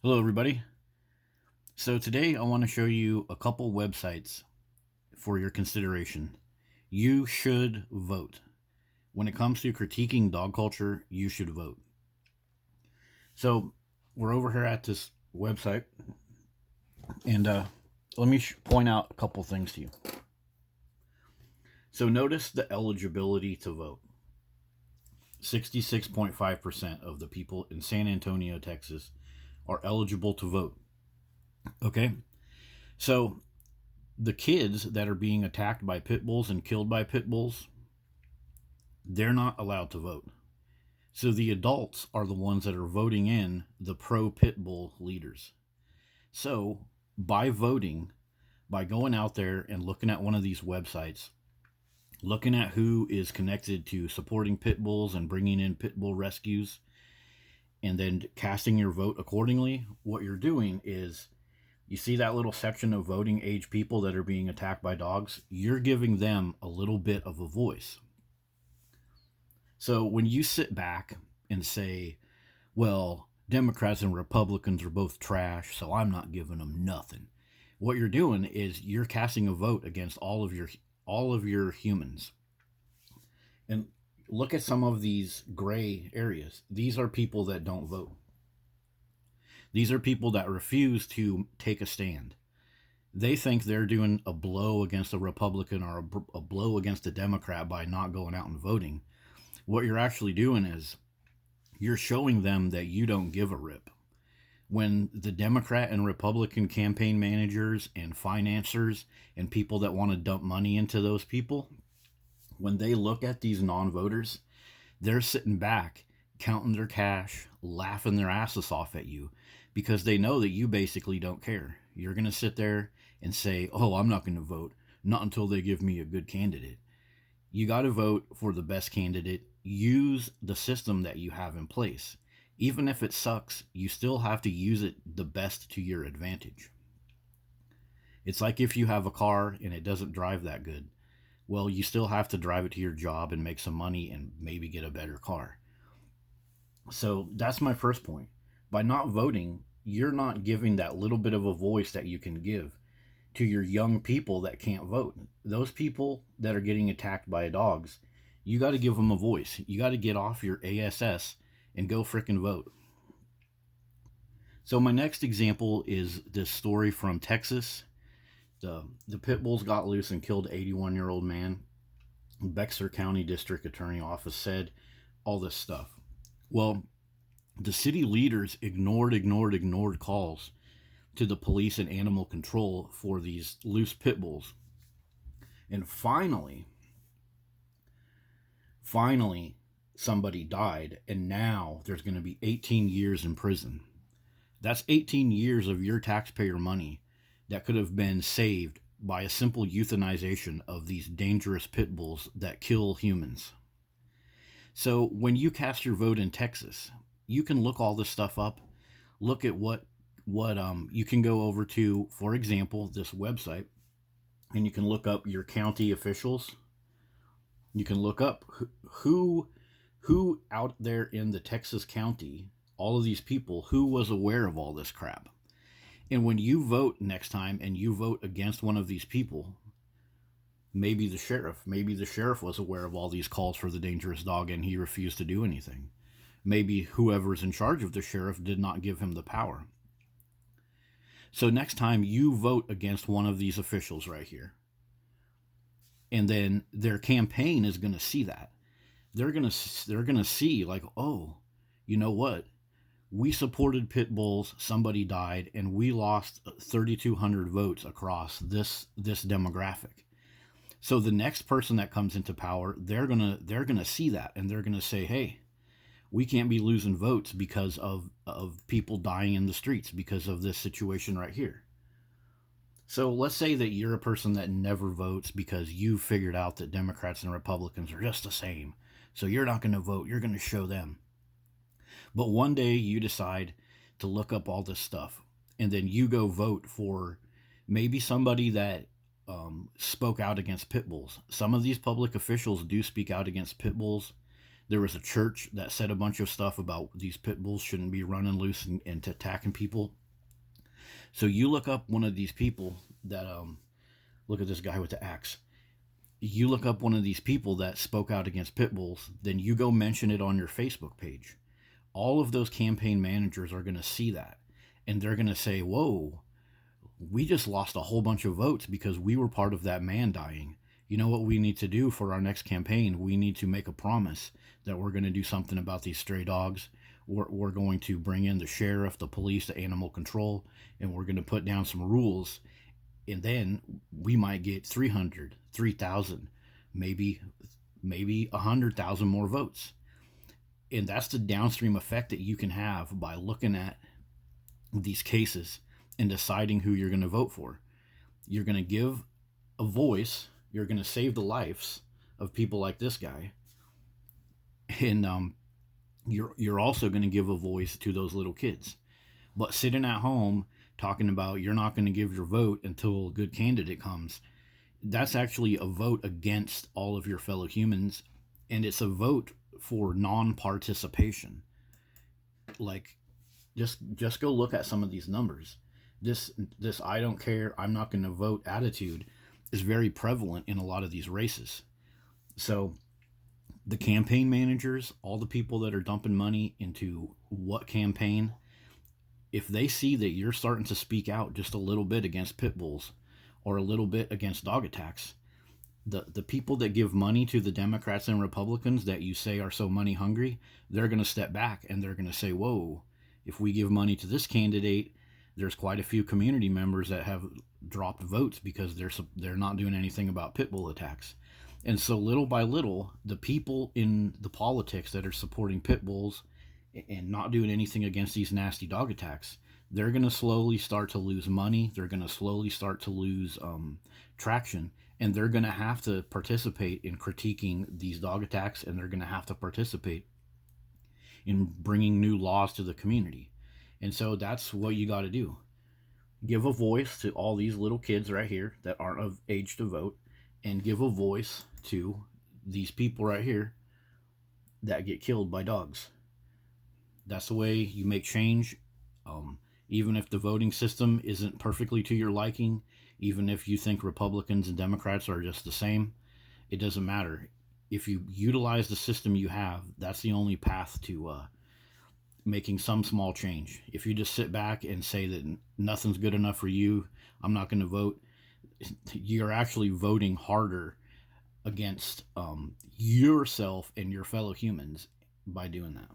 Hello, everybody. So, today I want to show you a couple websites for your consideration. You should vote. When it comes to critiquing dog culture, you should vote. So, we're over here at this website, and let me point out a couple things to you. So, notice the eligibility to vote. 66.5% of the people in San Antonio, Texas are eligible to vote. Okay? So, the kids that are being attacked by pit bulls and killed by pit bulls, they're not allowed to vote. So the adults are the ones that are voting in the pro pit bull leaders. So by voting, by going out there and looking at one of these websites, looking at who is connected to supporting pit bulls and bringing in pit bull rescues, and then casting your vote accordingly, what you're doing is, you see that little section of voting age people that are being attacked by dogs? You're giving them a little bit of a voice. So when you sit back and say, well, Democrats and Republicans are both trash, so I'm not giving them nothing, what you're doing is you're casting a vote against all of your humans. And look at some of these gray areas. These are people that don't vote. These are people that refuse to take a stand. They think they're doing a blow against a Republican or a blow against a Democrat by not going out and voting. What you're actually doing is you're showing them that you don't give a rip. When the Democrat and Republican campaign managers and financiers and people that want to dump money into those people, when they look at these non-voters, they're sitting back, counting their cash, laughing their asses off at you, because they know that you basically don't care. You're going to sit there and say, oh, I'm not going to vote, not until they give me a good candidate. You got to vote for the best candidate. Use the system that you have in place. Even if it sucks, you still have to use it the best to your advantage. It's like if you have a car and it doesn't drive that good. Well, you still have to drive it to your job and make some money and maybe get a better car. So that's my first point. By not voting, you're not giving that little bit of a voice that you can give to your young people that can't vote. Those people that are getting attacked by dogs, you got to give them a voice. You got to get off your ASS and go frickin' vote. So my next example is this story from Texas. The pit bulls got loose and killed an 81-year-old man. Bexar County District Attorney Office said all this stuff. Well, the city leaders ignored calls to the police and animal control for these loose pit bulls. And finally, somebody died, and now there's going to be 18 years in prison. That's 18 years of your taxpayer money that could have been saved by a simple euthanization of these dangerous pit bulls that kill humans. So when you cast your vote in Texas, you can look all this stuff up. Look at what you can go over to, for example, this website, and you can look up your county officials. You can look up who out there in the Texas county, all of these people, who was aware of all this crap. And when you vote next time and you vote against one of these people, maybe the sheriff was aware of all these calls for the dangerous dog and he refused to do anything. Maybe whoever's in charge of the sheriff did not give him the power. So next time you vote against one of these officials right here, and then their campaign is going to see that. They're going to see, like, oh, you know what? We supported pit bulls, somebody died, and we lost 3,200 votes across this demographic. So the next person that comes into power, they're gonna see that, and they're gonna say, hey, we can't be losing votes because of people dying in the streets because of this situation right here. So let's say that you're a person that never votes because you figured out that Democrats and Republicans are just the same. So you're not going to vote. You're going to show them. But one day you decide to look up all this stuff, and then you go vote for maybe somebody that spoke out against pit bulls. Some of these public officials do speak out against pit bulls. There was a church that said a bunch of stuff about these pit bulls shouldn't be running loose and attacking people. So you look up one of these people that look at this guy with the axe. You look up one of these people that spoke out against pit bulls, then you go mention it on your Facebook page. All of those campaign managers are going to see that, and they're going to say, whoa, we just lost a whole bunch of votes because we were part of that man dying. You know what we need to do for our next campaign? We need to make a promise that we're going to do something about these stray dogs. We're going to bring in the sheriff, the police, the animal control, and we're going to put down some rules. And then we might get 300, 3,000, maybe 100,000 more votes. And that's the downstream effect that you can have by looking at these cases and deciding who you're going to vote for. You're going to give a voice. You're going to save the lives of people like this guy, and you're also going to give a voice to those little kids. But sitting at home talking about you're not going to give your vote until a good candidate comes, that's actually a vote against all of your fellow humans, and it's a vote for non-participation. Like, just go look at some of these numbers. This I don't care, I'm not going to vote attitude is very prevalent in a lot of these races. So the campaign managers, all the people that are dumping money into what campaign, if they see that you're starting to speak out just a little bit against pit bulls or a little bit against dog attacks, the people that give money to the Democrats and Republicans that you say are so money hungry, they're going to step back and they're going to say, whoa, if we give money to this candidate, there's quite a few community members that have dropped votes because they're not doing anything about pit bull attacks. And so little by little, the people in the politics that are supporting pit bulls and not doing anything against these nasty dog attacks, they're going to slowly start to lose money. They're going to slowly start to lose traction, and they're going to have to participate in critiquing these dog attacks, and they're going to have to participate in bringing new laws to the community. And so that's what you got to do. Give a voice to all these little kids right here that aren't of age to vote, and give a voice to these people right here that get killed by dogs. That's the way you make change. Even if the voting system isn't perfectly to your liking, even if you think Republicans and Democrats are just the same, it doesn't matter. If you utilize the system you have, that's the only path to making some small change. If you just sit back and say that nothing's good enough for you, I'm not going to vote, you're actually voting harder against yourself and your fellow humans by doing that.